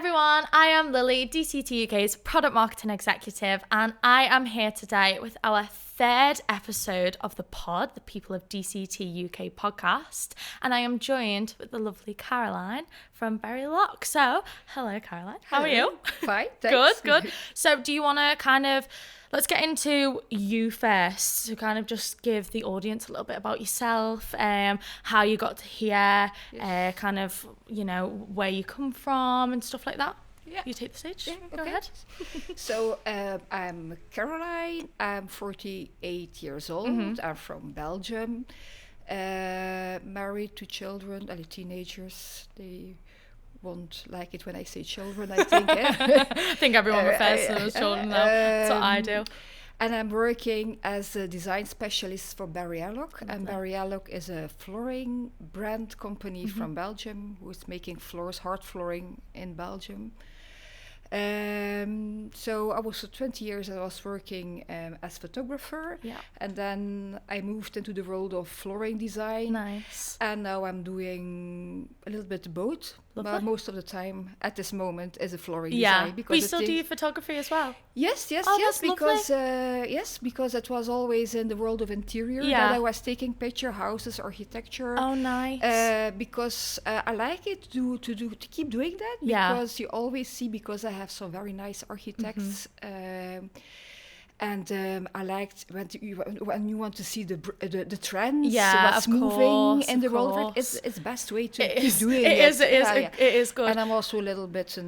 everyone, I am Lily, DCTUK's Product Marketing Executive, and I am here today with our third episode of the pod, the People of DCTUK podcast, and I am joined with the lovely Caroline from Berry Lock. So, hello Caroline, how are you? Fine, thanks. Good. So do you want to let's get into you first, to kind of just give the audience a little bit about yourself, how you got to here, Yes. kind of, where you come from and stuff like that. Yeah. You take the stage. Yeah, Go okay. ahead. So I'm Caroline. I'm 48 years old. I'm from Belgium. Married, 2 children, teenagers. They won't like it when I say children, I think. I think everyone refers to those children now. That's what I do. And I'm working as a design specialist for Berry Lock. And Berry Lock is a flooring brand company from Belgium who is making floors, hard flooring in Belgium. So I was for 20 years I was working as photographer, and then I moved into the world of flooring design. Nice. And now I'm doing a little bit both. Lovely. But most of the time at this moment is a flooring Yeah. design. But you still do photography as well? Yes, Oh, that's because it was always in the world of interior that I was taking picture houses, architecture. Oh, nice. Because I like it to keep doing that. Yeah. Because you always see, because I have some very nice architects. And I liked when you want to see the trends, what's moving in the world. It's the best way to keep doing it. It is good. And I'm also a little bit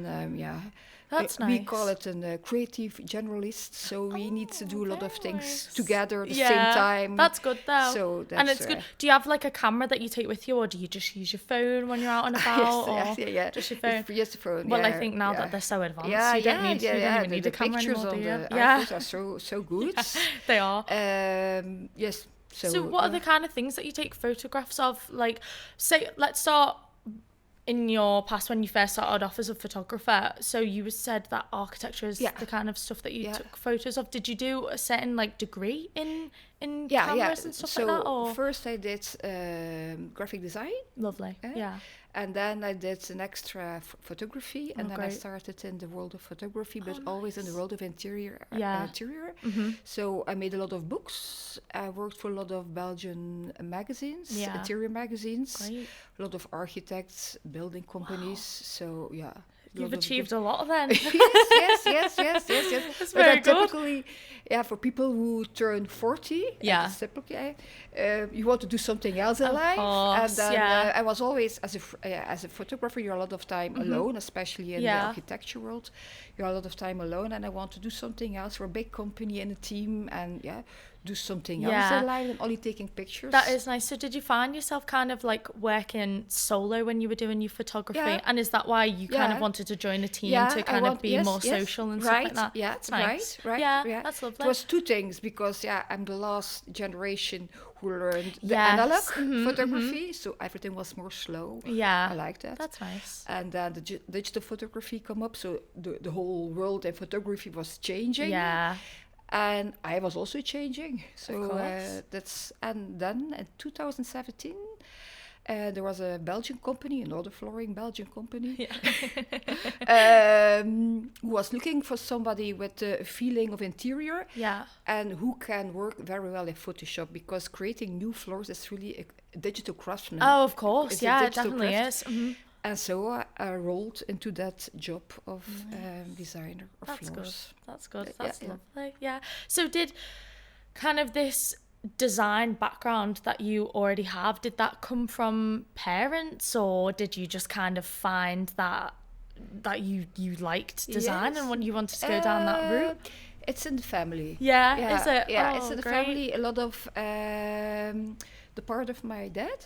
That's nice. we call it a creative generalist, so we need to do a lot of things nice. together at the same time. That's good though. So that's, and it's good. Do you have like a camera that you take with you, or do you just use your phone when you're out and about? yes, Just your phone. Yes, the phone. Well, I think now that they're so advanced, you don't need the a camera pictures anymore, on do you? the iPhones are so good. They are. Yes. So what are the kind of things that you take photographs of? Like, say, let's start in your past when you first started off as a photographer. So you said that architecture is the kind of stuff that you took photos of. Did you do a certain degree in cameras and stuff like that? Or? First I did graphic design. Lovely. And then I did an extra photography, and then I started in the world of photography, but always in the world of interior. So I made a lot of books. I worked for a lot of Belgian magazines, interior magazines, a lot of architects, building companies. So you've achieved a lot then. yes. That's very good. Typically, for people who turn 40, typically, you want to do something else in life. Course, and then I was always, as a photographer, you're a lot of time alone, especially in the architecture world. You're a lot of time alone, and I want to do something else for a big company and a team, and do something else in life and only taking pictures. That is nice. So did you find yourself kind of working solo when you were doing your photography? And is that why you kind of wanted to join a team to kind of be more social and stuff like that? Yeah, that's nice. Right. Yeah, that's lovely. It was 2 things, because I'm the last generation who learned the analog photography, so everything was more slow. Yeah, I like that. That's nice. And then the digital photography come up, so the whole world in photography was changing. Yeah. And I was also changing. So and then in 2017, there was a Belgian company, another flooring Belgian company, who was looking for somebody with a feeling of interior, and who can work very well in Photoshop, because creating new floors is really a digital craftsman. Oh, of course, it definitely is. And so I rolled into that job of designer of floors. That's good. That's lovely. Yeah. So did kind of this design background that you already have, did that come from parents, or did you just kind of find that you liked design and you wanted to go down that route? It's in the family. Yeah, is it? Yeah, it's in the family. A lot of the part of my dad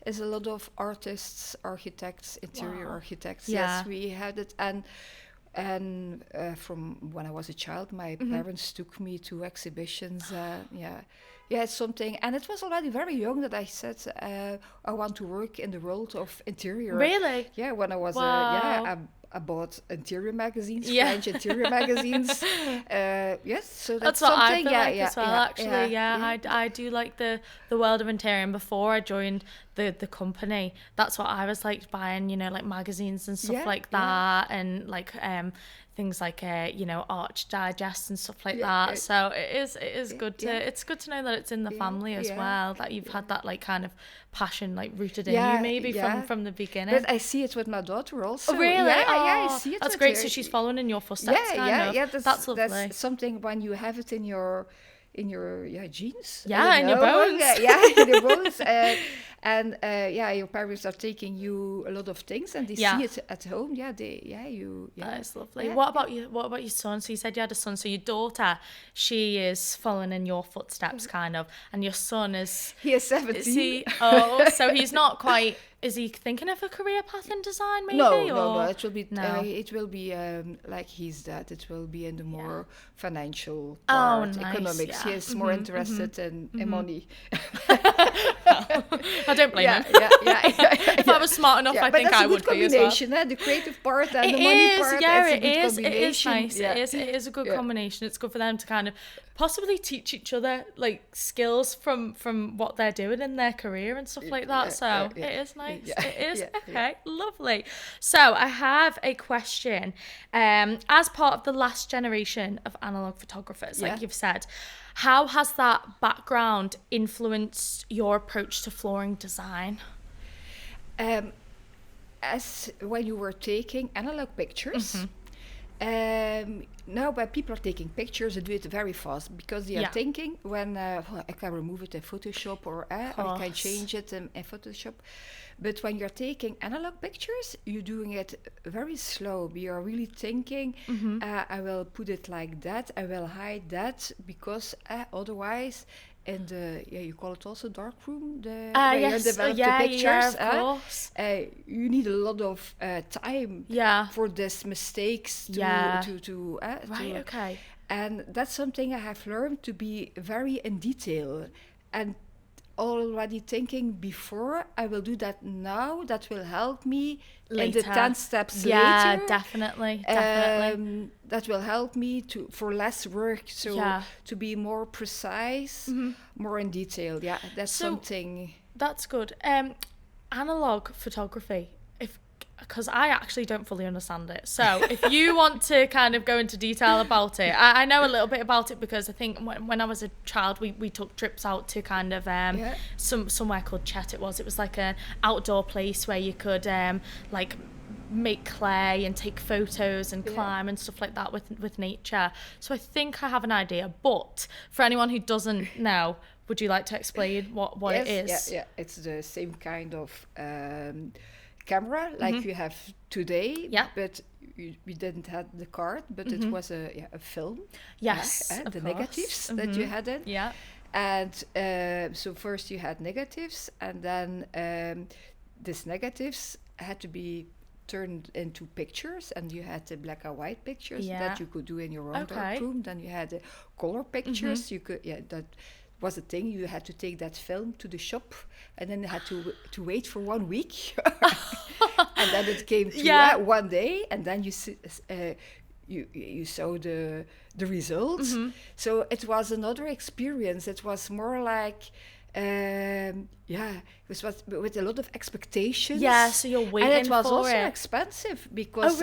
is a lot of artists, architects, interior architects. Yes, we had it, and from when I was a child, my parents took me to exhibitions. It's something, and it was already very young that I said I want to work in the world of interior. Really? Yeah, when I was I bought interior magazines, French interior magazines. Yes, so that's what something. I feel like as well. Actually, I do like the world of interior. And before I joined the company, that's what I was like, buying, like magazines and stuff like that, and like things like Arch Digest and stuff like that. So it is good to it's good to know that it's in the family as well, that you've had that like kind of passion like rooted in you maybe from the beginning. But I see it with my daughter also. Oh, really? Yeah, I see it. That's great. Her. So she's following in your footsteps. That's lovely. That's something when you have it in your genes. Yeah, in your bones. In your bones. And your parents are taking you a lot of things, and they see it at home. That is lovely. What about your son? So you said you had a son. So your daughter, she is following in your footsteps, kind of, and your son is. He is 17. So he's not quite. Is he thinking of a career path in design, maybe? No. It will be. It will be like his dad. It will be in the more financial part, economics. He is more interested in money. I don't blame him. If I was smart enough, I think I would be as well. That's a good combination, the creative part and the money part. It is nice. It is a good combination. It's good for them to kind of possibly teach each other like skills from what they're doing in their career and stuff like that. So it is nice. It is okay. Lovely. So I have a question. As part of the last generation of analog photographers, like you've said, how has that background influenced your approach to flooring design? As when you were taking analog pictures, now when people are taking pictures, they do it very fast because they are thinking when I can remove it in Photoshop or I can change it in Photoshop. But when you're taking analog pictures, you're doing it very slow. You're really thinking, I will put it like that, I will hide that, because otherwise, in the you call it also dark room, where you develop the pictures. Of course. You need a lot of time for these mistakes to okay. And that's something I have learned, to be very in detail and already thinking before I will do that now. That will help me later. In the 10 steps later. Yeah, definitely. That will help me for less work. So to be more precise, more in detail. Yeah, that's something. That's good. Analog photography. Because I actually don't fully understand it. So if you want to kind of go into detail about it, I know a little bit about it because I think when I was a child, we took trips out to kind of somewhere called Chet. It was like an outdoor place where you could like make clay and take photos and climb and stuff like that with nature. So I think I have an idea. But for anyone who doesn't know, would you like to explain what it is? Yeah, it's the same kind of camera like you have today, but we didn't have the card, but it was a film. Yes, the negatives that you had in. Yeah. And so first you had negatives, and then these negatives had to be turned into pictures, and you had the black and white pictures that you could do in your own dark room. Then you had the color pictures. You could that was a thing. You had to take that film to the shop, and then you had to wait for 1 week, and then it came to one day, and then you saw the results. So it was another experience. It was more like it was with a lot of expectations. Yeah, so you're waiting for it. And it was also expensive because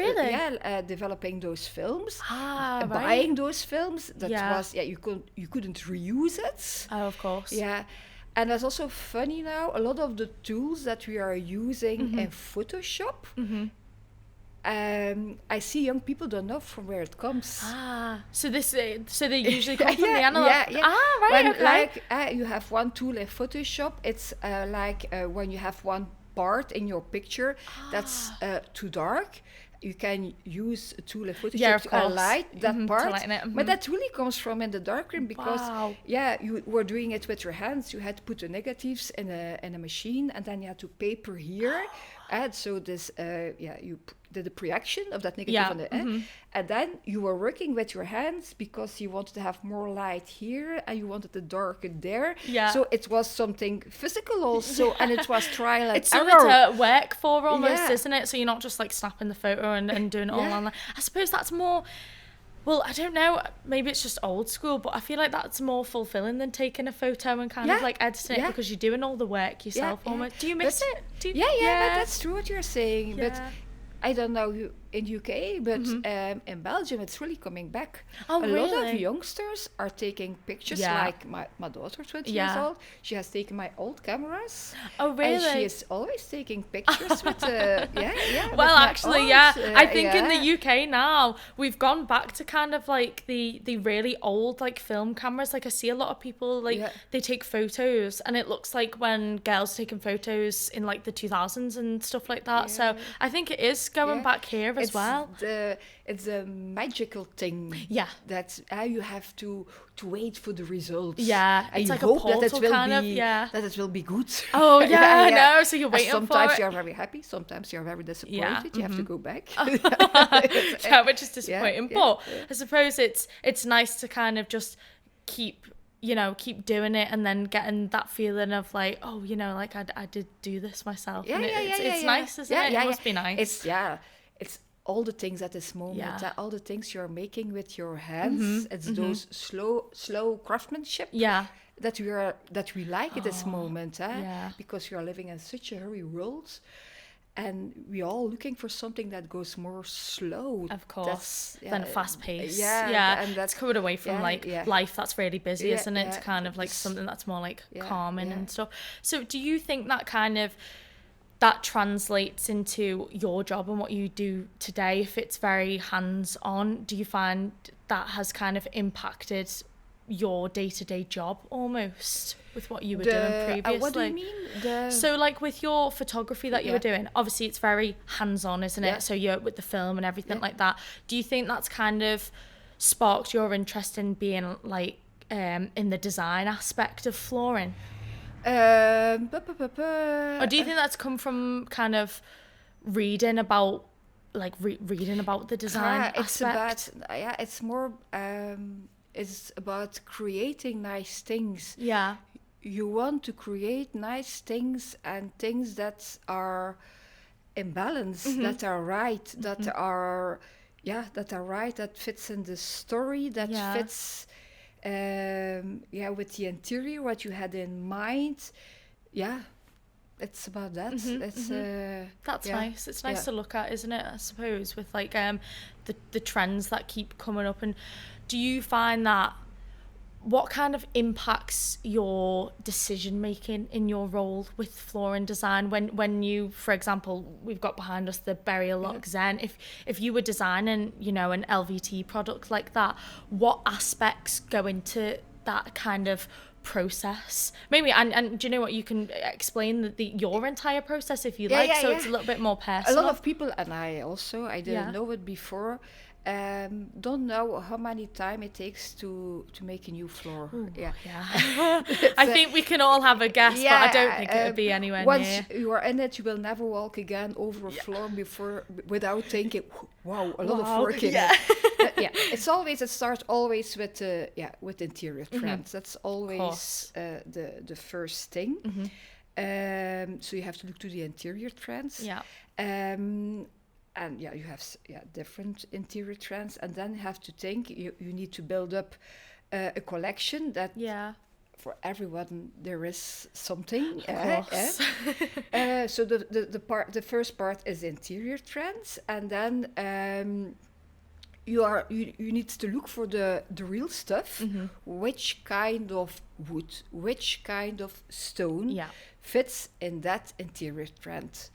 developing those films, buying those films, that was you couldn't reuse it. Oh, of course. Yeah. And it's also funny now, a lot of the tools that we are using in Photoshop, I see young people don't know from where it comes. So they usually come from the analog. You have one tool in Photoshop. It's when you have one part in your picture that's too dark, you can use a tool in Photoshop to light that part. But that really comes from in the darkroom because you were doing it with your hands. You had to put the negatives in a machine, and then you had to paper here. And so this the projection of that negative on the and then you were working with your hands because you wanted to have more light here and you wanted to darken there. So it was something physical also, and it was trial and it's error. It's something to work for almost, isn't it? So you're not just like snapping the photo and doing it all online. I suppose that's more, well, I don't know, maybe it's just old school, but I feel like that's more fulfilling than taking a photo and kind of like editing it, because you're doing all the work yourself almost. Do you miss it? But that's true what you're saying. But I don't know in UK, but in Belgium it's really coming back. A lot of youngsters are taking pictures. Like my daughter, 20 years old, she has taken my old cameras. Oh really? And she is always taking pictures with well, actually, I think in the UK now we've gone back to kind of like the really old like film cameras. Like I see a lot of people like they take photos and it looks like when girls are taking photos in like the 2000s and stuff like that. So I think it is going back here as well. It's a magical thing. That you have to wait for the results. And it's you like hope a portal that it will kind be of, that it will be good. Oh I know. So you're waiting for it. Sometimes you're very happy. Sometimes you're very disappointed. You have to go back. Which is disappointing. But I suppose it's nice to kind of just keep doing it and then getting that feeling of like, oh, like I did do this myself. It's nice, isn't it? It must be nice. It's all the things at this moment, all the things you're making with your hands. It's those slow craftsmanship that we like at this moment, because we are living in such a hurry world. And we're all looking for something that goes more slow. Of course, than fast paced. And that's coming away from life that's really busy, isn't it? To kind of like something that's more like calming and stuff. So do you think that kind of, that translates into your job and what you do today? If it's very hands-on, do you find that has kind of impacted your day-to-day job almost with what you were doing previously? What do you mean? So like with your photography that you were doing, obviously it's very hands-on, isn't it? So you're with the film and everything like that. Do you think that's kind of sparked your interest in being like in the design aspect of flooring? Or do you think that's come from kind of reading about reading about the design aspect? It's more it's about creating nice things. You want to create nice things and things that are in balance, that are right, that are right, that fits in the story, that fits with the interior, what you had in mind. It's about that. It's that's nice. It's nice to look at, isn't it? I suppose with like the trends that keep coming up. And do you find that, what kind of impacts your decision making in your role with flooring design when you, for example, we've got behind us the Burial Lock Zen, if you were designing an LVT product like that, what aspects go into that kind of process? Maybe and do you know what, you can explain your entire process if you like, so it's a little bit more personal. A lot of people, and I didn't know it before, don't know how many time it takes to make a new floor. I think we can all have a guess, but I don't think it would be anywhere once near. You are in it, you will never walk again over a floor without thinking, wow, a lot of work in it. It starts always with interior trends. That's always the first thing. So you have to look to the interior trends. And you have different interior trends, and then you have to think, you need to build up a collection that for everyone there is something. So the first part is interior trends, and then you need to look for the real stuff. Which kind of wood, which kind of stone fits in that interior trend.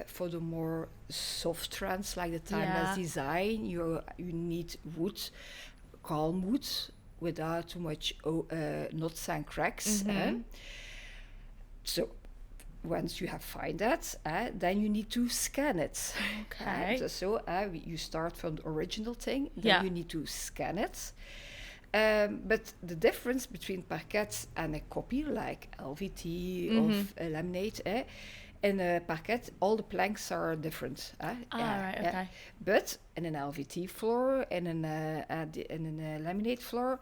For the more soft trends like the timeless design, you need wood, calm wood, without too much knots and cracks. So once you have find that, then you need to scan it. So you start from the original thing, then you need to scan it. But the difference between parquet and a copy like LVT of laminate in a parquet, all the planks are different. Right, okay. But in an LVT floor, in a laminate floor,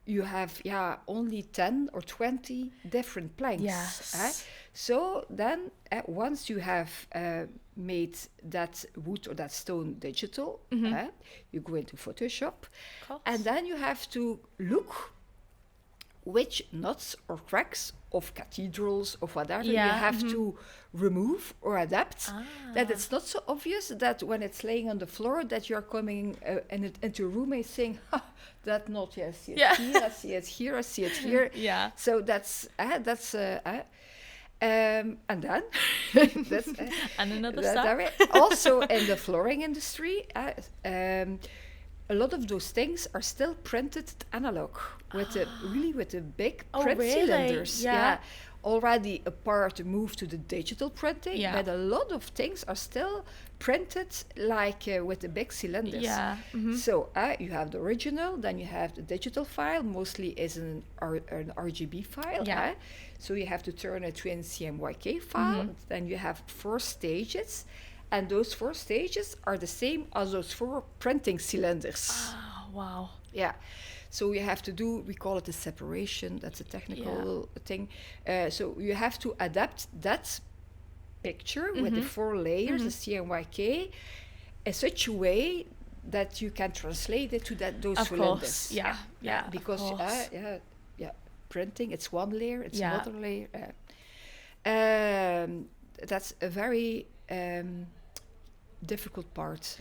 you have only 10 or 20 different planks. Yes. So then once you have made that wood or that stone digital, you go into Photoshop, and then you have to look which knots or cracks of cathedrals or whatever you have to remove or adapt, that it's not so obvious that when it's laying on the floor that you're coming into a room and saying, that knot, I see it here, I see it here, I see it here. So that's and then that's and another step. Also in the flooring industry, a lot of those things are still printed analog with the big print cylinders. Already a part moved to the digital printing, but a lot of things are still printed like with the big cylinders. So you have the original, then you have the digital file, mostly is an RGB file. So you have to turn it to a CMYK file. Then you have 4 stages. And those 4 stages are the same as those 4 printing cylinders. Oh, wow. Yeah. So you have to do, we call it a separation, that's a technical thing. So you have to adapt that picture with the 4 layers, the CMYK, in such a way that you can translate it to those cylinders. Because printing, it's 1 layer, it's another layer. That's a very difficult part.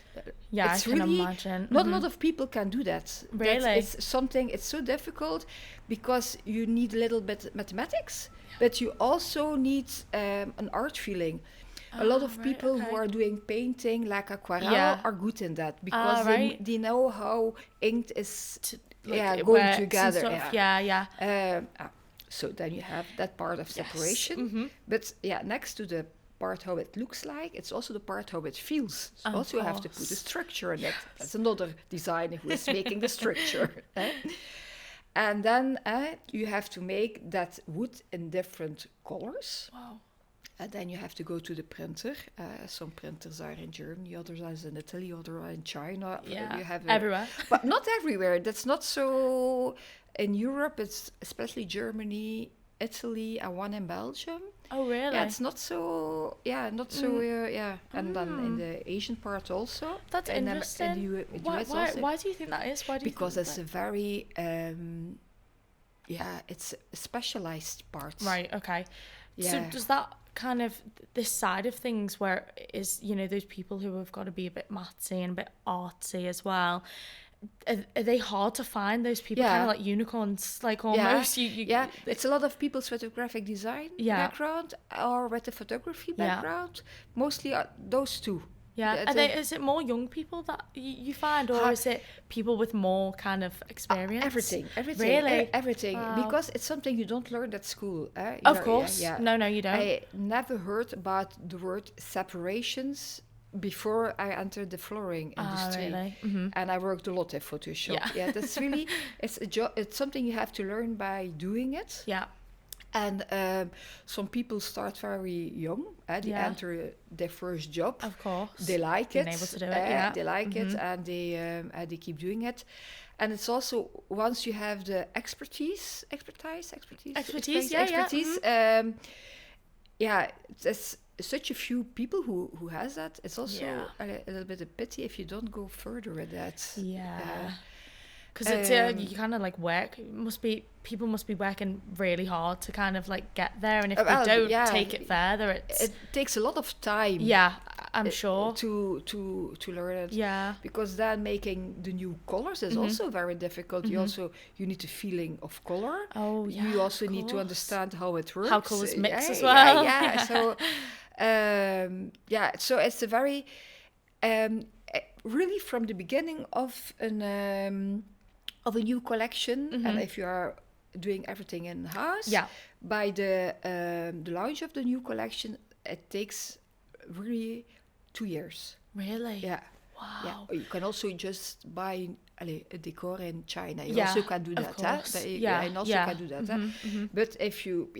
It's I can imagine. Not a lot of people can do that. Really? It's so difficult because you need a little bit mathematics, but you also need an art feeling. A lot of people who are doing painting like aquarelle are good in that because they know how ink is going together. So then you have that part of separation. But next to the part how it looks like, it's also the part how it feels. So also you have to put a structure in it. That's another designer who is making the structure. And then you have to make that wood in different colors. Wow. And then you have to go to the printer. Some printers are in Germany, others are in Italy, others are in China. You have everywhere. But not everywhere. That's not so. In Europe, it's especially Germany, Italy, and one in Belgium. Oh, really? Yeah, it's not so. And then in the Asian part also. That's interesting. In the US also. Why do you think that is? Because it's a very. It's a specialized part. Right. Okay. Yeah. So does that kind of this side of things where is those people who have got to be a bit mathsy and a bit artsy as well, are they hard to find, those people kind of like unicorns, like almost? It's a lot of people with a graphic design background or with a photography background, mostly those two. Is it more young people that you find, or is it people with more kind of experience? Everything. Really? Everything. Wow. Because it's something you don't learn at school. Of course. No, you don't. I never heard about the word separations before I entered the flooring industry. Really? Mm-hmm. And I worked a lot at Photoshop. That's really, it's a job. It's something you have to learn by doing it. Yeah. And some people start very young. They enter their first job. Of course. They like it. Being able to do it, They like it, and they keep doing it. And it's also, once you have the expertise. There's such a few people who has that. It's also a little bit a pity if you don't go further with that. Because it's you kind of like work. People must be working really hard to kind of like get there, and if they don't take it further, it takes a lot of time. Yeah, I'm sure to learn it. Yeah, because then making the new colors is also very difficult. You need a feeling of color. Oh yeah. You also need to understand how it works. How colors mix as well. So so it's a very really from the beginning of a new collection, and if you are doing everything in house, by the launch of the new collection, it takes really 2 years. Really? Yeah. Wow. Yeah. You can also just buy a decor in China. You also can do that. Course. And also can do that. But if you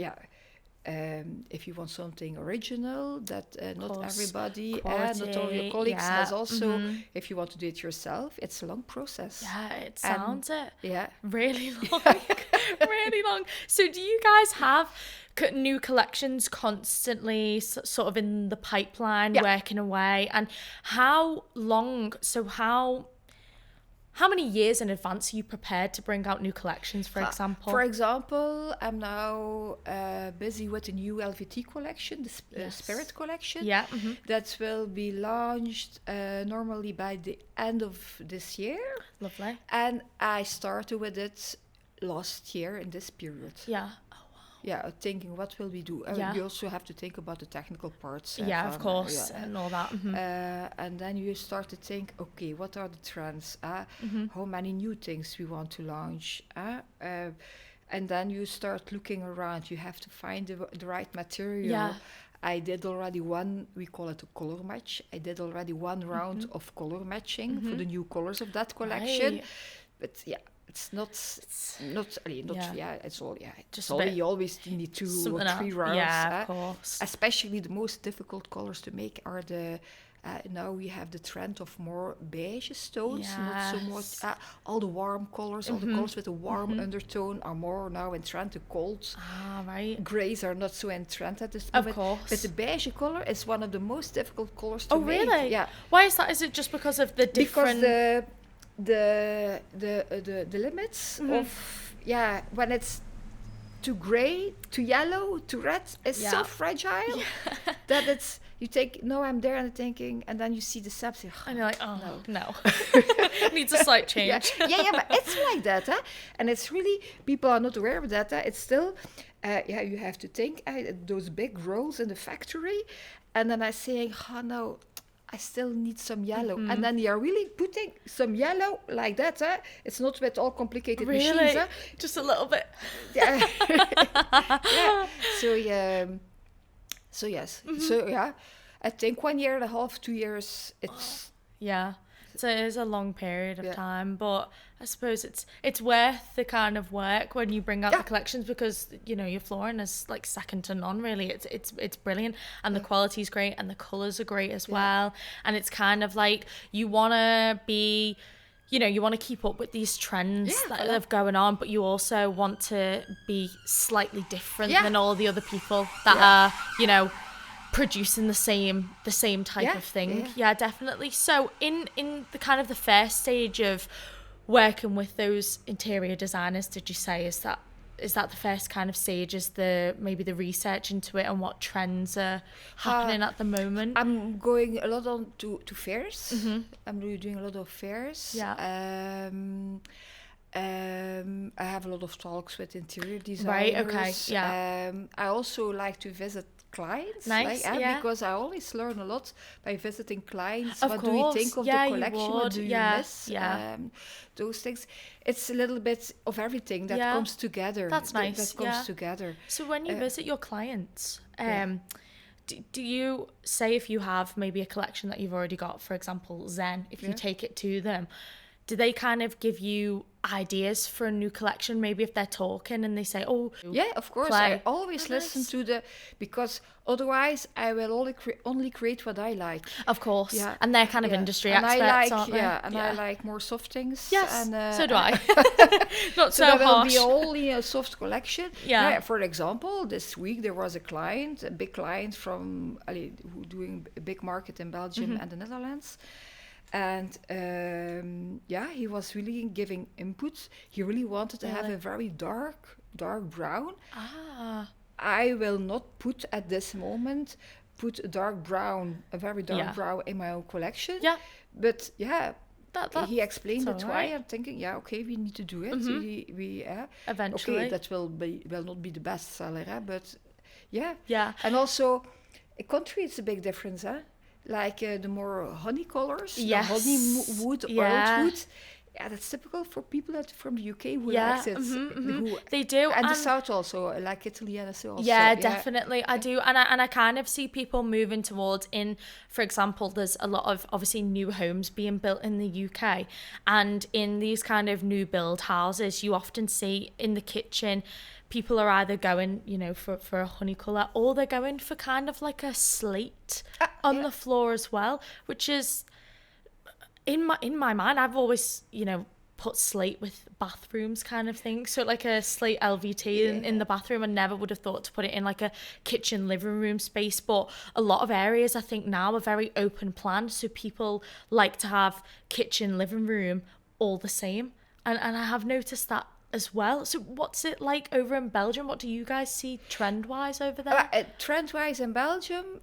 if you want something original that not everybody quality, not all your colleagues has also, if you want to do it yourself, it's a long process. Yeah, it sounds really long. Really long. So do you guys have new collections constantly sort of in the pipeline, working away? And how many years in advance are you prepared to bring out new collections, for example? For example, I'm now busy with a new LVT collection, the Spirit collection. Yeah. That will be launched normally by the end of this year. Lovely. And I started with it last year in this period. Yeah. Yeah, thinking what will we do? You also have to think about the technical parts. Of course, and all that. And then you start to think, okay, what are the trends? How many new things we want to launch? And then you start looking around. You have to find the right material. Yeah. I did already we call it a color match. I did already one round of color matching for the new colors of that collection. Right. But yeah. It's not. It's all. Just you always need 2 or 3 rounds. Yeah, of course. Especially the most difficult colors to make are the. Now we have the trend of more beige stones, not so much. All the warm colors, all the colors with a warm undertone are more now in trend. The cold grays are not so in trend at this moment. Of course. But the beige color is one of the most difficult colors to make. Oh, really? Yeah. Why is that? Is it just because of the different... Because the limits of when it's too gray, too yellow, too red, it's so fragile that it's I'm there and thinking, and then you see the steps and you're like, oh no. Needs a slight change. But it's like that, and it's really, people are not aware of that. It's still you have to think those big rolls in the factory, and then I'm saying, oh no, I still need some yellow. And then you're really putting some yellow like that. It's not with all complicated machines. Just a little bit. Yeah. So yes. So I think 1.5 years, 2 years, it's... Yeah. So it is a long period of time, but I suppose it's worth the kind of work when you bring out the collections, because your flooring is like second to none, really. It's brilliant, and the quality is great, and the colours are great as well. And it's kind of like you want to be, you want to keep up with these trends that are going on, but you also want to be slightly different than all the other people that are, producing the same type of thing. Yeah, definitely. So in the kind of the first stage of working with those interior designers, did you say, is that the first kind of stage, is maybe the research into it and what trends are happening at the moment? I'm going a lot on to fairs. I'm really doing a lot of fairs. I have a lot of talks with interior designers. Right, okay, I also like to visit clients. Nice, because I always learn a lot by visiting clients. Of what course. do you think of the collection? What do you miss? Those things. It's a little bit of everything that comes together. That's nice. That comes together. So when you visit your clients, do you say, if you have maybe a collection that you've already got, for example, Zen, if you take it to them, do they kind of give you ideas for a new collection? Maybe if they're talking and they say, oh, yeah, of course. I always listen to because otherwise I will only create what I like. Of course. Yeah. And they're kind of industry experts, aren't they? I like more soft things. Yes, and, so do I. Not so there harsh. will be only a soft collection. Yeah. For example, this week there was a big client from who doing a big market in Belgium and the Netherlands. And he was really giving inputs. He really wanted to have a very dark brown. I will not put at this moment a very dark brown in my own collection. Yeah. But he explained it why. I'm thinking, okay, we need to do it. We eventually. Okay, that will not be the best seller, but yeah. And also, a country, it's a big difference, Like the more honey colors, the honey wood, oiled wood, that's typical for people from the UK who likes it. They do. And the South also, like Italy and so also. Yeah, definitely. I do. And I kind of see people moving towards for example, there's a lot of obviously new homes being built in the UK. And in these kind of new build houses, you often see in the kitchen, people are either going, for a honey colour, or they're going for kind of like a slate on the floor as well, which is, in my mind, I've always, put slate with bathrooms kind of thing. So like a slate LVT in the bathroom. I never would have thought to put it in like a kitchen living room space. But a lot of areas I think now are very open plan. So people like to have kitchen, living room all the same. And I have noticed that as well. So what's it like over in Belgium? What do you guys see trend-wise over there? Trend-wise in Belgium,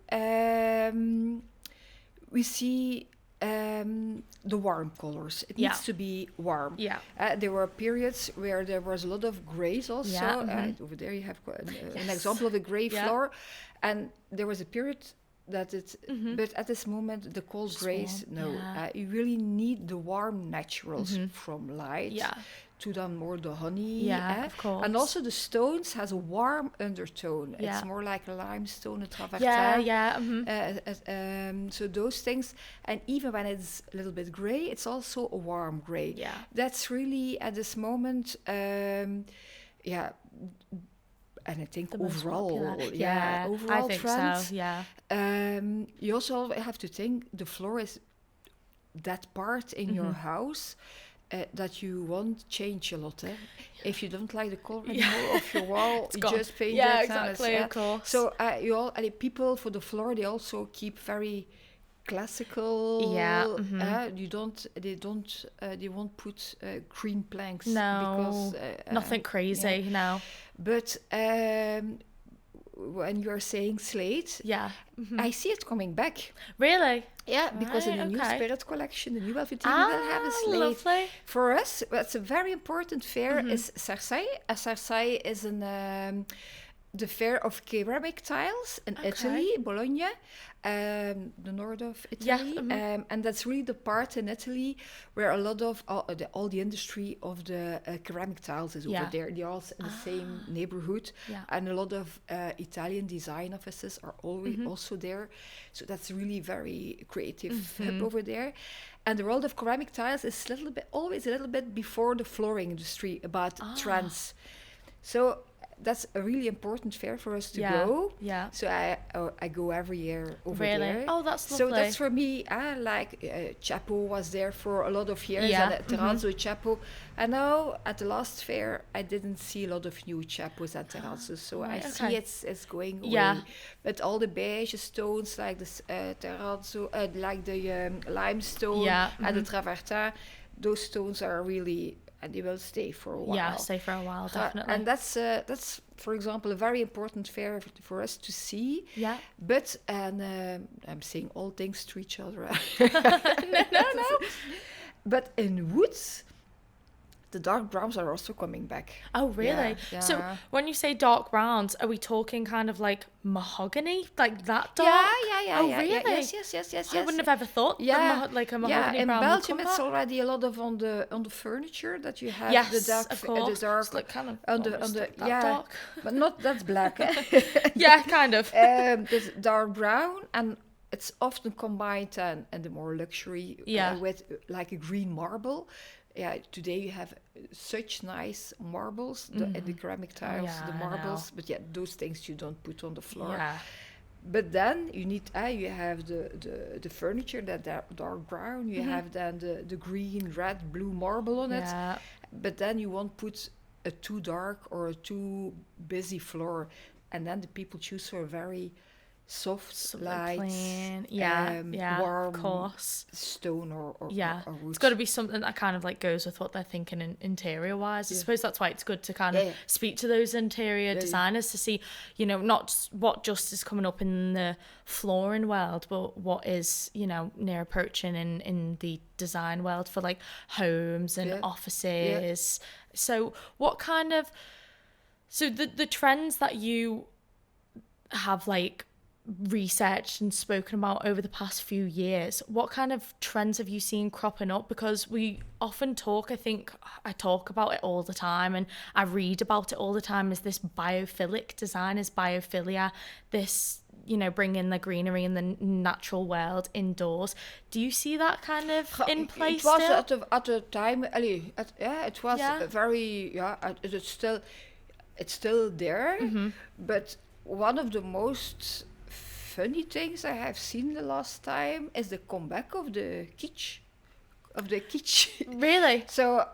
we see the warm colors. It needs to be warm. Yeah. There were periods where there was a lot of grays also. Yeah. Over there you have an example of a gray floor. And there was a period that it's, but at this moment, the cold grays, you really need the warm naturals from light. Yeah. To then more the honey. Yeah, of course. And also the stones has a warm undertone. Yeah. It's more like a limestone, a travertin. So those things, and even when it's a little bit gray, it's also a warm gray. Yeah. That's really at this moment, and I think the overall, overall I think trends. So, yeah. You also have to think the floor is that part in your house that you won't change a lot. If you don't like the color anymore of your wall, you just paint it. Yeah, exactly, of course. So people for the floor, they also keep very classical. Yeah. They won't put green planks. No, because nothing crazy. No. But when you're saying slate, I see it coming back. Really? Yeah, because in the new Spirit collection, the new LVT, we will have a slate. Lovely. For us, what's a very important fair is Sarsaille. Sarsaille is the fair of ceramic tiles in Italy, Bologna, the north of Italy. And that's really the part in Italy where a lot of all the industry of the ceramic tiles is over there. They're all in the same neighborhood. Yeah. And a lot of Italian design offices are always also there. So that's really very creative hub over there. And the world of ceramic tiles is always a little bit before the flooring industry about trends. So that's a really important fair for us to go. Yeah. So I go every year over there. Oh, that's lovely. So that's for me. Chapeau was there for a lot of years. Yeah. And Terrazzo Chapeau. And now at the last fair, I didn't see a lot of new Chapeaus at Terrazzo. So I see it's going away. Yeah. But all the beige stones like the Terrazzo, like the limestone and the travertin, those stones are really. And they will stay for a while. Yeah, stay for a while, definitely. And that's, for example, a very important fair for us to see. Yeah. But, I'm saying all things to each other. No. But in woods, the dark browns are also coming back. Oh, really? Yeah. So when you say dark browns, are we talking kind of like mahogany? Like that dark? Yeah. Oh, really? Yes. I wouldn't have ever thought like a mahogany brown. In Belgium, it's already a lot of on the furniture that you have. Yes, the dark, of course. The dark, it's like kind of on the dark. But not that's black. Yeah, kind of. This dark brown, and it's often combined and the more luxury with like a green marble. Yeah, today you have such nice marbles, the ceramic tiles, the marbles, but those things you don't put on the floor. Yeah. But then you need, you have the furniture, that dark brown, you have then the green, red, blue marble on it, but then you won't put a too dark or a too busy floor, and then the people choose for a very soft, light, plain, warm, coarse stone or wood. It's got to be something that kind of like goes with what they're thinking interior wise. I suppose that's why it's good to kind of speak to those interior designers to see, not what just is coming up in the flooring world, but what is, near approaching in the design world for like homes and offices. So what kind of, so the trends that you have like researched and spoken about over the past few years, what kind of trends have you seen cropping up? Because we often talk, I think I talk about it all the time and I read about it all the time, is this biophilic design, is biophilia, this, you know, bringing the greenery and the natural world indoors. Do you see that kind of in place still? It was still? at the time, it was very, it's still there, but one of the most funny things I have seen the last time is the comeback of the kitsch. Really? So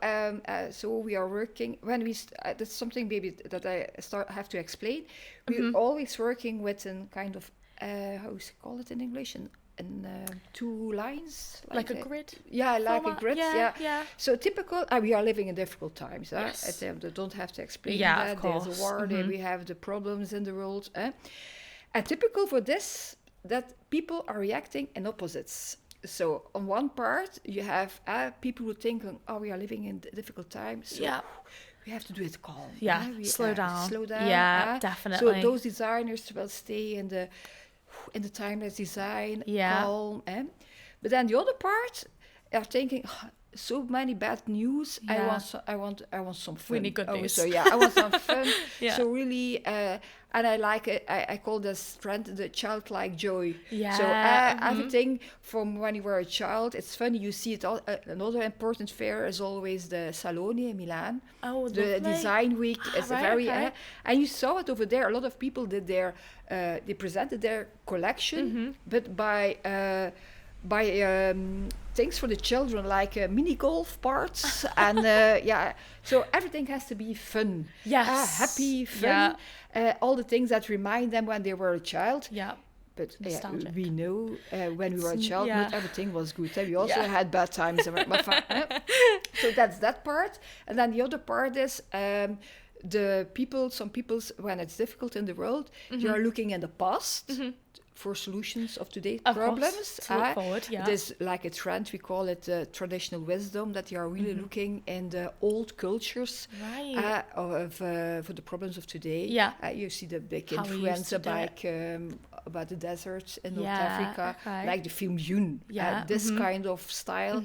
we are working when we that's something maybe that I have to explain. We're always working with a kind of how you call it in English, in 2 lines, like a grid. Yeah, like format. a grid. Yeah. So typical. We are living in difficult times. Yes. I don't have to explain that. that. Of course. There's a war. We have the problems in the world. And typical for this, that people are reacting in opposites. So on one part, you have people who think, we are living in difficult times. So we have to do it calm. Yeah, slow down. Yeah, definitely. So those designers will stay in the timeless design, calm. But then the other part are thinking, so many bad news. Yeah. I want some fun. We need good news. So I want some fun. Yeah. So really, and I like it. I call this trend the childlike joy. Yeah. So everything from when you were a child, it's funny. You see it all. Another important fair is always the Salone in Milan. Oh, the lovely. Design Week is very. Okay. And you saw it over there. A lot of people did their. They presented their collection, but by things for the children, like mini golf parts and so everything has to be fun. Yes. Happy, fun. All the things that remind them when they were a child. Yeah. But nostalgic. we know when we were a child, not everything was good. We also had bad times. So that's that part. And then the other part is some people, when it's difficult in the world, they are looking in the past for solutions of today's problems. To look forward, There's like a trend, we call it traditional wisdom, that you are really looking in the old cultures for the problems of today. Yeah. You see the big influence about the deserts in North Africa, like the film Dune, this kind of style.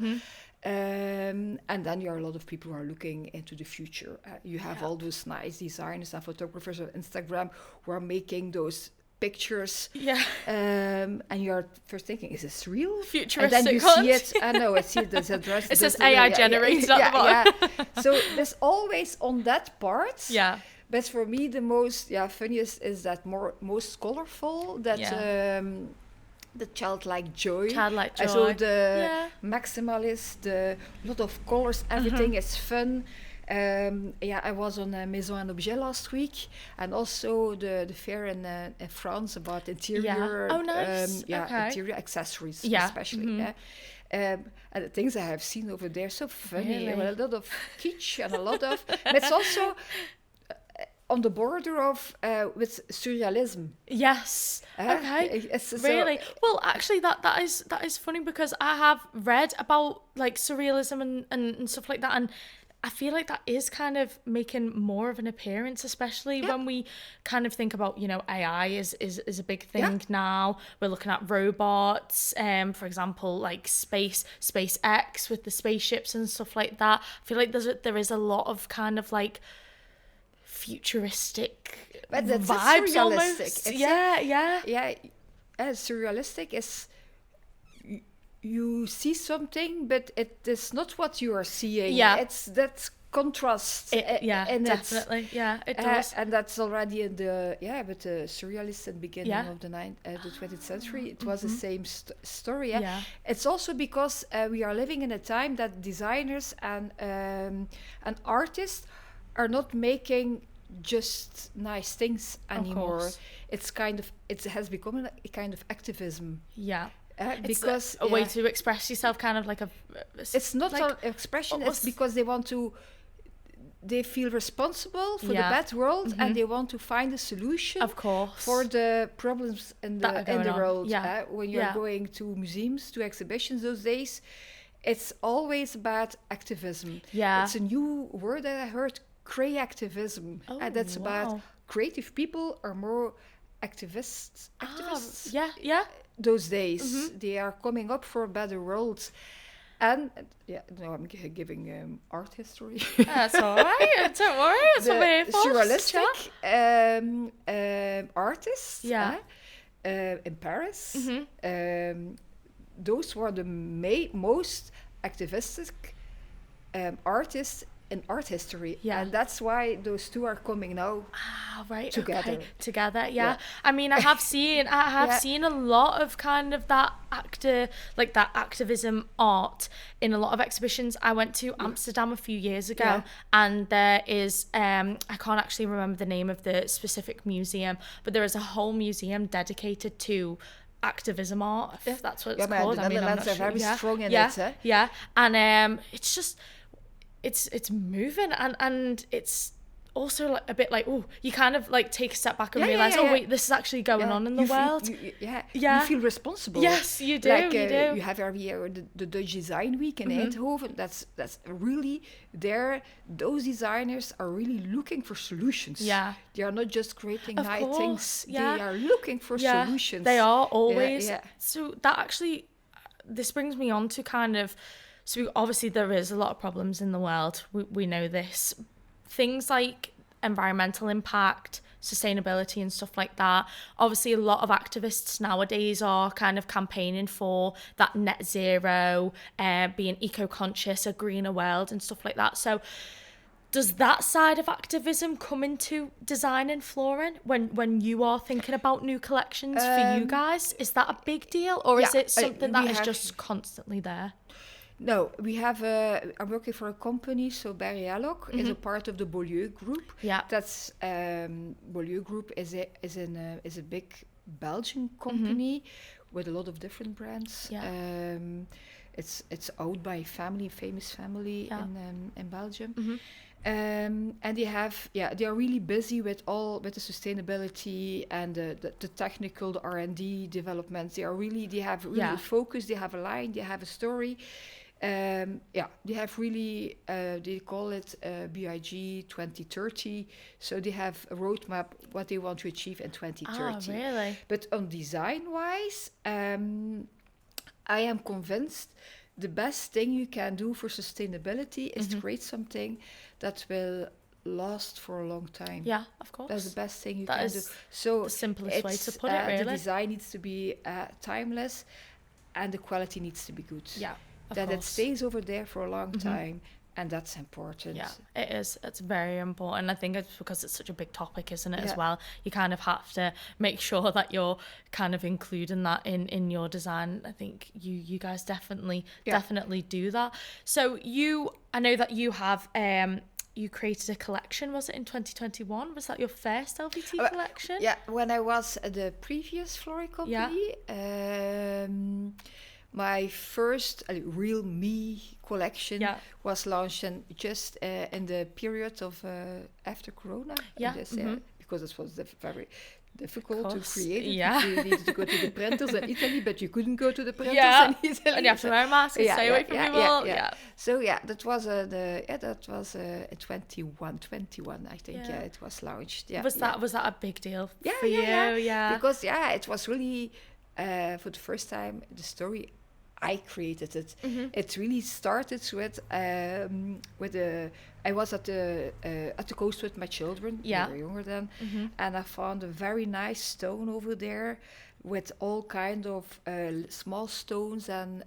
And then there are a lot of people who are looking into the future. You have all those nice designers and photographers on Instagram who are making those pictures. And you're first thinking, is this real? Futuristic. And then you see it. I know, I see it. There's a dress. It says AI generated at the bottom. So there's always on that part. Yeah. But for me, the most funniest is that most colorful, that the childlike joy. So the maximalist, a lot of colors, everything is fun. I was on Maison and Objet last week, and also the fair in France about interior. Oh, nice. Interior accessories, especially. And the things I have seen over there, so funny. Really? A lot of kitsch and a lot of. But it's also on the border of with surrealism. Yes. Okay. Really? Well, actually, that is funny, because I have read about like surrealism and stuff like that, and I feel like that is kind of making more of an appearance, especially when we kind of think about, you know, AI is a big thing now. We're looking at robots, for example, like SpaceX with the spaceships and stuff like that. I feel like there is a lot of kind of like futuristic vibes almost. Surrealistic is you see something, but it is not what you are seeing. It's that contrast. Definitely. It does. And that's already in the with the surrealists at the beginning of the 20th century. It was the same story. It's also because we are living in a time that designers and artists are not making just nice things anymore. It has become a kind of activism. Because it's a way to express yourself, kind of like it's not like an expression. It's because they feel responsible for the bad world, and they want to find a solution, of course, for the problems in the world. When you're going to museums, to exhibitions those days, it's always about activism. It's a new word that I heard, activism, and that's about creative people are more activists. Yeah. Those days, they are coming up for a better world. And I'm giving art history. That's all right. Don't worry. It's what we're here for. Surrealistic artists in Paris. Those were the most activistic artists in art history, and that's why those two are coming now together. Okay. Together, yeah. I mean, I have seen a lot of kind of that that activism art in a lot of exhibitions. I went to Amsterdam a few years ago, and there is I can't actually remember the name of the specific museum, but there is a whole museum dedicated to activism art, if that's what it's called. I mean, I'm not sure. Very strong in it. Yeah, and it's just it's moving, and it's also like a bit like, oh, you kind of like take a step back and realize, oh wait, this is actually going on in the world. You feel responsible. Yes, you do. Like, you do. You have every year the Dutch Design Week in Eindhoven. That's really there. Those designers are really looking for solutions. Yeah, they are not just creating nice things. Yeah. They are looking for solutions. They are always. So that actually, this brings me on to kind of. So obviously there is a lot of problems in the world. We know this. Things like environmental impact, sustainability and stuff like that. Obviously a lot of activists nowadays are kind of campaigning for that net zero, being eco-conscious, a greener world and stuff like that. So does that side of activism come into design and flooring when you are thinking about new collections for you guys? Is that a big deal, or is it something that is just constantly there? No, we have I'm working for a company, so Berrialok is a part of the Beaulieu Group. Yeah. That's Beaulieu Group is a big Belgian company with a lot of different brands. Yeah. It's owned by famous family in Belgium. And they are really busy with the sustainability and the technical, the R&D developments. They have really a focus. They have a line. They have a story. They have really, they call it BIG 2030. So they have a roadmap, what they want to achieve in 2030. Oh, really? But on design-wise, I am convinced the best thing you can do for sustainability is to create something that will last for a long time. Yeah, of course. That's the best thing you can do. So the simplest way to put it, really. The design needs to be timeless, and the quality needs to be good. Yeah, of that course. It stays over there for a long time, and that's important. Yeah, it is. It's very important. I think it's because it's such a big topic, isn't it, as well? You kind of have to make sure that you're kind of including that in your design. I think you guys definitely do that. So I know that you have you created a collection, was it in 2021? Was that your first LVT collection? Yeah, when I was at the previous flooring company, my first real me collection was launched just in the period of after Corona. Because it was very difficult to create it. Yeah. You needed to go to the printers in Italy, but you couldn't go to the printers in Italy. And you have to wear a mask and stay away from people. Yeah. So that was that was 21, I think. Yeah, it was launched. Yeah. Was that a big deal for you? Yeah. Because it was really for the first time the story. I created it. It really started with I was at the coast with my children. They were younger then, and I found a very nice stone over there with all kind of small stones and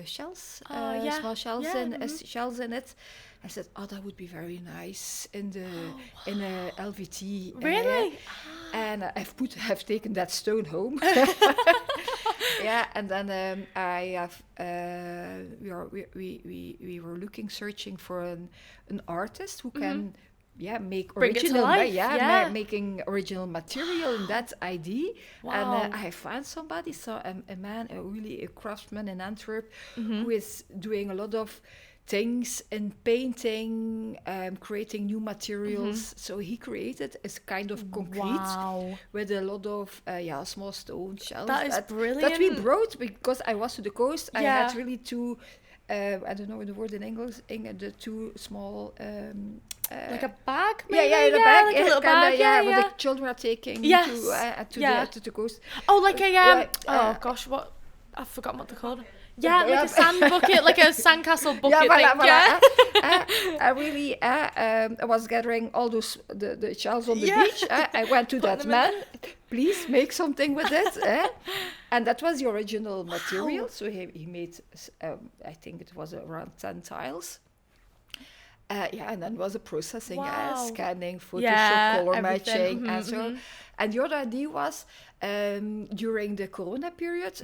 shells, small shells shells in it. I said, that would be very nice in a LVT. Really? And I've taken that stone home. And then we were searching for an artist who can make original, making original material in that idea. Wow. And I found somebody, a man, a craftsman in Antwerp, who is doing a lot of things in painting, creating new materials. So he created a kind of concrete with a lot of small stone shells. That is brilliant. That we brought because I was to the coast. I had really to I don't know the word in English. The two small. Like a bag, maybe? The bag, like a little bag. where the children are taking to the coast. Oh, like a what? I've forgotten what they're called. Yeah, like a sand bucket, like a sandcastle bucket thing. I really, I was gathering all those the shells on the beach. I went to that man. Please make something with it. And that was the original material. So he made, I think it was around 10 tiles. And then was a processing, scanning, Photoshop, color matching, and so. And the other idea was during the Corona period.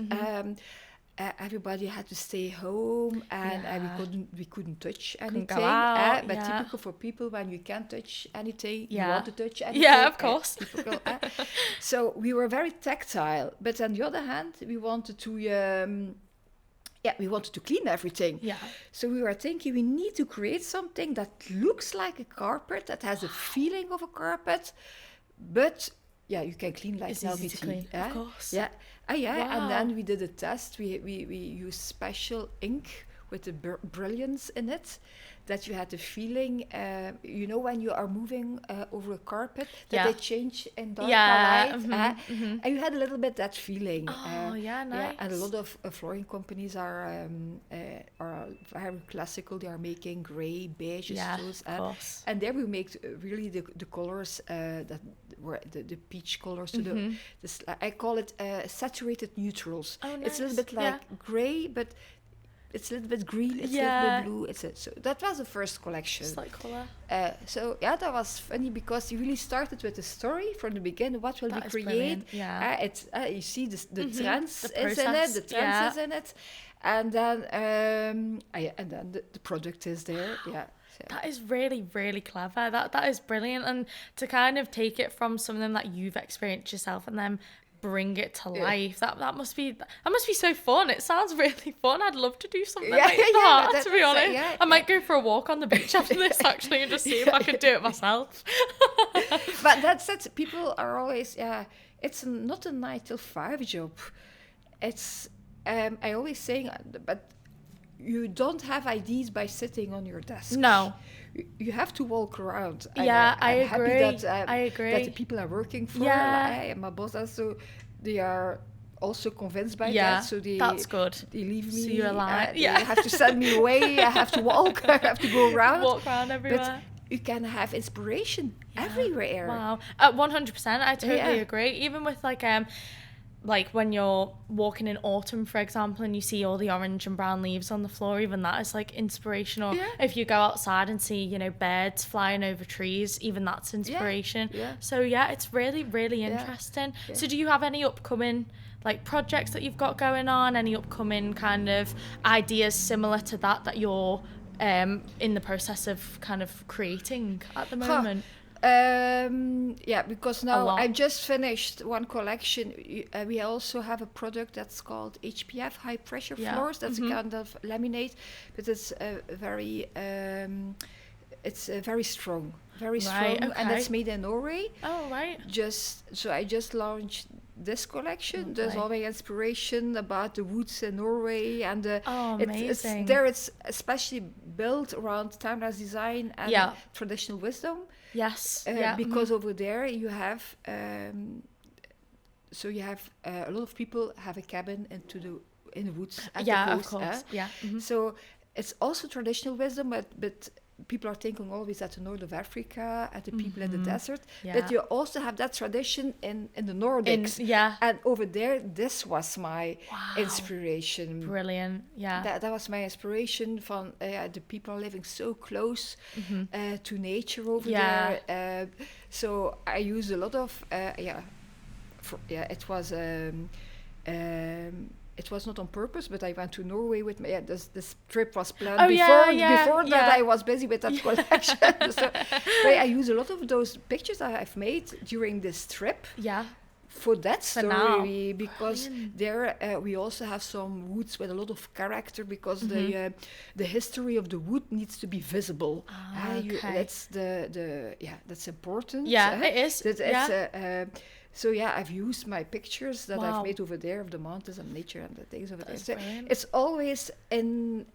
Everybody had to stay home, and we couldn't touch anything. Couldn't go out, but typical for people, when you can't touch anything, you want to touch anything. Yeah, of course. So we were very tactile, but on the other hand, we wanted to. We wanted to clean everything. Yeah. So we were thinking we need to create something that looks like a carpet, that has a feeling of a carpet, but you can clean like it's LVT. Easy to clean, of course. Wow. And then we did a test. We used special ink with the brilliance in it, that you had the feeling, when you are moving over a carpet, that they change in dark light. And you had a little bit that feeling. Nice. Yeah, and a lot of flooring companies are very classical. They are making grey, beige, and there we make really the colors that were the peach colors. To I call it saturated neutrals. Oh, nice. It's a little bit like grey, but it's a little bit green, it's a little bit blue. So that was the first collection. Slight colour. That was funny, because you really started with the story from the beginning. What will we create? You see the trends is in it, the trends is in it, and then the product is there. Yeah. So. That is really, really clever. That is brilliant, and to kind of take it from something that you've experienced yourself and then bring it to life. That must be so fun. It sounds really fun. I'd love to do something like that, to be honest. I might go for a walk on the beach after this actually, and just see if I can do it myself. But that's it. People are always it's not a 9 to 5 job. It's I always say, but you don't have ideas by sitting on your desk. No. You have to walk around. I agree. I agree that the people are working for, my boss also, they are also convinced by that. So that's good. They leave me. So you're alive. They have to send me away. I have to walk. I have to go around. Walk around everywhere. But you can have inspiration everywhere. Wow. 100%. I totally agree. Even with like when you're walking in autumn, for example, and you see all the orange and brown leaves on the floor, even that is like inspirational. If you go outside and see, birds flying over trees, even that's inspiration. So it's really, really interesting. So do you have any upcoming like projects that you've got going on, any upcoming kind of ideas similar to that you're in the process of kind of creating at the moment? Because now I just finished one collection. We also have a product that's called HPF, high pressure floors. That's a kind of laminate, but it's very strong, and it's made in Norway. Oh, right. I just launched this collection. There's always inspiration about the woods in Norway, and amazing. It's especially built around timeless design and traditional wisdom. Yes. Because over there you have a lot of people have a cabin in the woods at the coast. Of course. So it's also traditional wisdom, but people are thinking always at the north of Africa, at the people in the desert. But you also have that tradition in the Nordics. And over there, this was my inspiration. Brilliant. Yeah. That was my inspiration from the people are living so close to nature over there. So I use a lot of it was not on purpose, but I went to Norway with my. This trip was planned before that. I was busy with that collection. So I use a lot of those pictures I've made during this trip. for that For story, now. because there we also have some woods with a lot of character, because the history of the wood needs to be visible. That's that's important. It is. So I've used my pictures that I've made over there of the mountains and nature and the things over there. So it's always in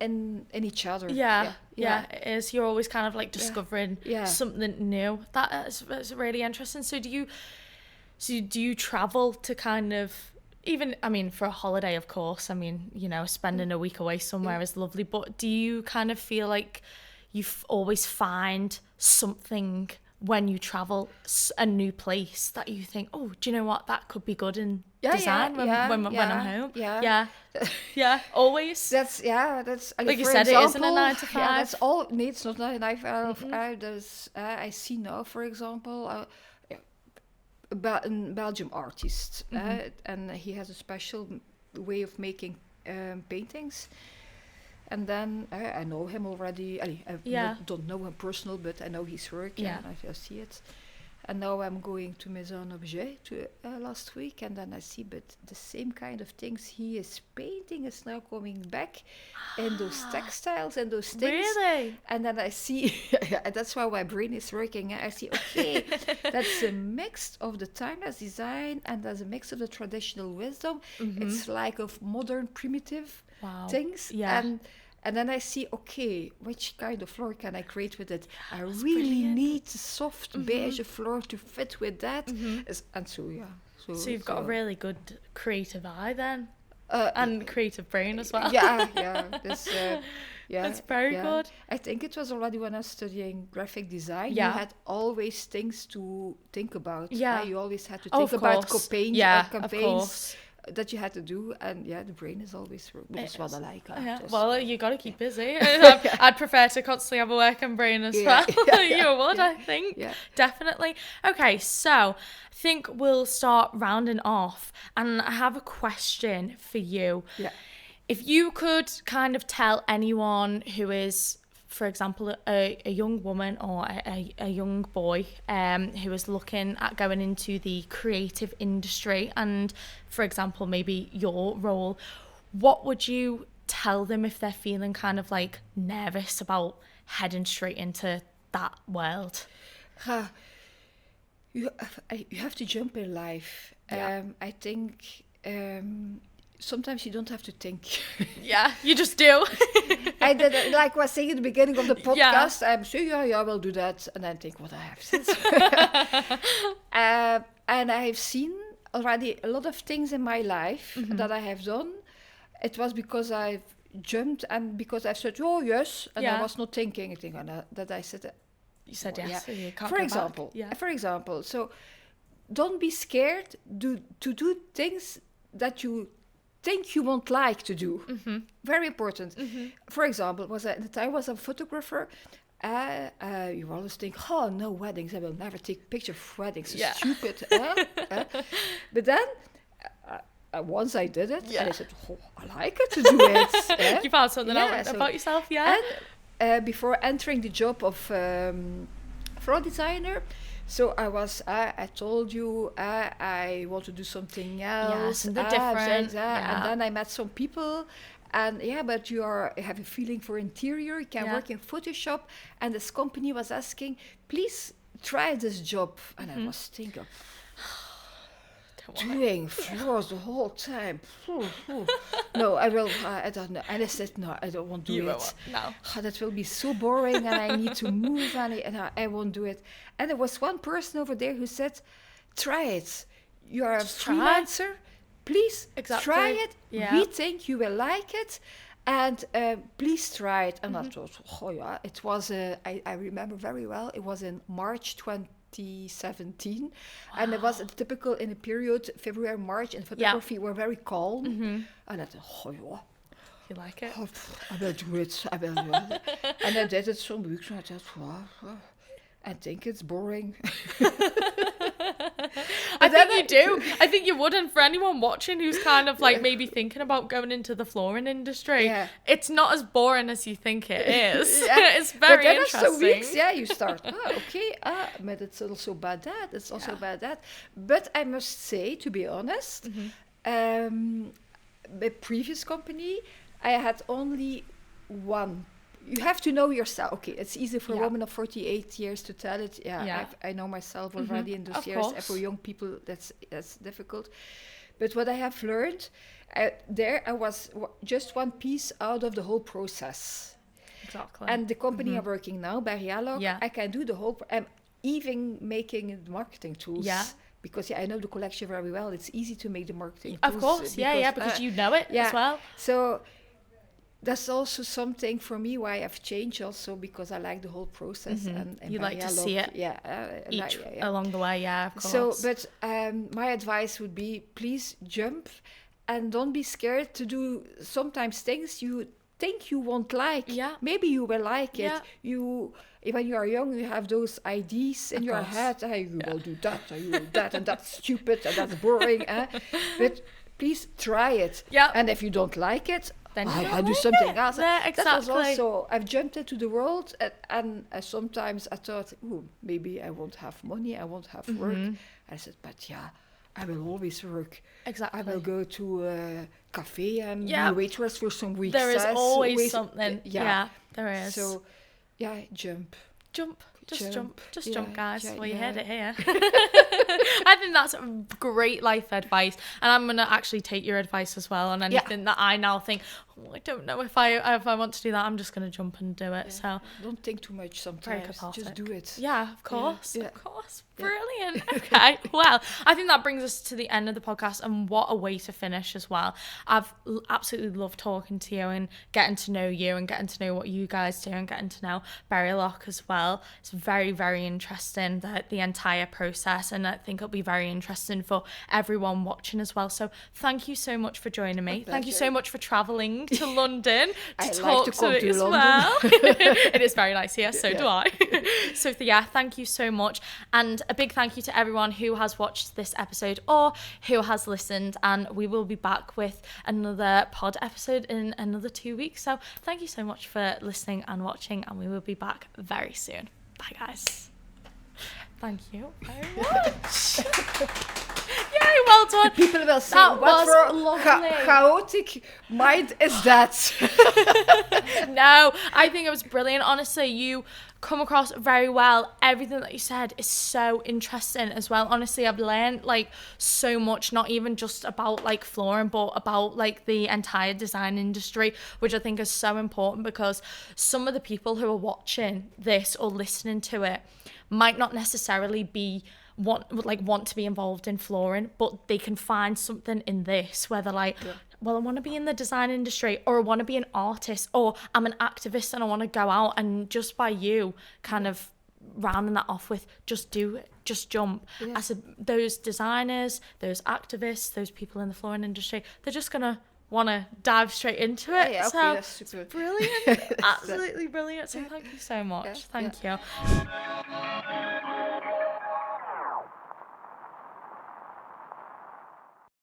each other. Yeah, it is. You're always kind of like discovering something new. That's really interesting. So do you travel to kind of, even, I mean, for a holiday, of course, I mean, you know, spending a week away somewhere is lovely, but do you kind of feel like you always find something when you travel, a new place that you think, oh, do you know what, that could be good in design when I'm home? Yeah, always. That's like you said, it isn't a 9 to 5. Yeah, that's all. No, it's not 9 to 5. I see now, for example, a Belgian artist, and he has a special way of making paintings. And then I know him already. I don't know him personal, but I know his work, and I see it. And now I'm going to Maison Objet last week, and then I see, but the same kind of things he is painting is now coming back in those textiles and those things. Really? And then I see, that's why my brain is working. I see, okay, that's a mix of the timeless design, and that's a mix of the traditional wisdom. It's like of modern primitive things. And then I see, okay, which kind of floor can I create with it? I really need a soft beige floor to fit with that. And so you've got a really good creative eye then, and creative brain as well. That's very good. I think it was already when I was studying graphic design. You had always things to think about. You always had to think about campaigns that you had to do, and the brain is always what I like. Well, you got to keep busy. I'd prefer to constantly have a working brain as well. You would, I think. Definitely. Okay, so I think we'll start rounding off, and I have a question for you. If you could kind of tell anyone who is, for example, a young woman or a young boy who is looking at going into the creative industry, and, for example, maybe your role, what would you tell them if they're feeling kind of like nervous about heading straight into that world? You have to jump in life. I think... sometimes you don't have to think. You just do. I did, like I was saying at the beginning of the podcast, I'm saying, I will do that. And I think, what I have since. And I've seen already a lot of things in my life that I have done. It was because I've jumped and because I've said, oh, yes. And I was not thinking anything on that. I said, you said yes. So you can't for example, so don't be scared to do things that you think you won't like to do. Very important. For example, at the time I was a photographer. You always think, oh, no weddings. I will never take pictures of weddings. So stupid. But then once I did it, and I said, oh, I like it to do it. You found something out about yourself, And before entering the job of floor designer, so I told you, I want to do something else. Something different. And then I met some people, and but you have a feeling for interior, you can work in Photoshop, and this company was asking, please try this job. And I was thinking, doing floors the whole time. No, I will. I don't know. And I said, no, I don't want to do it. No. That will be so boring, and I need to move, and I won't do it. And there was one person over there who said, try it. You are a freelancer. Please try it. We think you will like it. And please try it. And I thought, it was, I remember very well, it was in March 2017, and it was typical in a period, February, March, in photography were very calm. And I thought, you like it? I will do it. And I did it some weeks, and I thought, I think it's boring. I think you do. I think you would. And for anyone watching who's kind of like maybe thinking about going into the flooring industry, it's not as boring as you think it is. It's very interesting. After some weeks, you start, but it's also bad that. It's also bad that. But I must say, to be honest, my previous company, I had only one. You have to know yourself. Okay, it's easy for a woman of 48 years to tell it. I know myself already in those years. And for young people, that's difficult. But what I have learned, I was just one piece out of the whole process. Exactly. And the company I'm working now, Childlike, I can do the whole. I'm even making the marketing tools. Yeah. Because I know the collection very well. It's easy to make the marketing tools. Of course, because you know it as well. So that's also something for me why I've changed also, because I like the whole process. And you like to see it along the way, of course. So, but my advice would be, please jump and don't be scared to do sometimes things you think you won't like. Maybe you will like it. When you are young, you have those ideas in your head. You will do that, you will do that, and that's stupid, and that's boring. But please try it. And if you don't like it, then I do something else. Exactly. That was also, I've jumped into the world, and sometimes I thought, maybe I won't have money, I won't have work. I said, but I will always work. Exactly. I will go to a cafe and be a waitress for some weeks. There is always something. There is. So, jump. Just jump, guys. You heard it here. I think that's great life advice, and I'm gonna actually take your advice as well on anything that I now think, I don't know if I want to do that. I'm just gonna jump and do it. So don't think too much sometimes. Just do it. Yeah, of course. Brilliant. Okay. Well, I think that brings us to the end of the podcast, and what a way to finish as well. I've absolutely loved talking to you and getting to know you and getting to know what you guys do and getting to know Childlike as well. It's very, very interesting, the entire process, and I think it'll be very interesting for everyone watching as well. So thank you so much for joining me. Thank you so much for travelling to London to talk to it as well. It is very nice here, so do I. So thank you so much, and a big thank you to everyone who has watched this episode or who has listened, and we will be back with another pod episode in another 2 weeks. So thank you so much for listening and watching, and we will be back very soon. Bye guys. Thank you very much. Yay, well done. People will say, that what was for lovely. Chaotic mind is that? No, I think it was brilliant. Honestly, you come across very well. Everything that you said is so interesting as well. Honestly, I've learned so much, not even just about flooring, but about the entire design industry, which I think is so important, because some of the people who are watching this or listening to it might not necessarily want to be involved in flooring, but they can find something in this where they're well, I want to be in the design industry, or I want to be an artist, or I'm an activist and I want to go out. And just by you kind of rounding that off with just do it, just jump. I said, those designers, those activists, those people in the flooring industry, they're just gonna want to dive straight into it. So that's super. It's brilliant. Absolutely brilliant. So thank you so much. Thank you.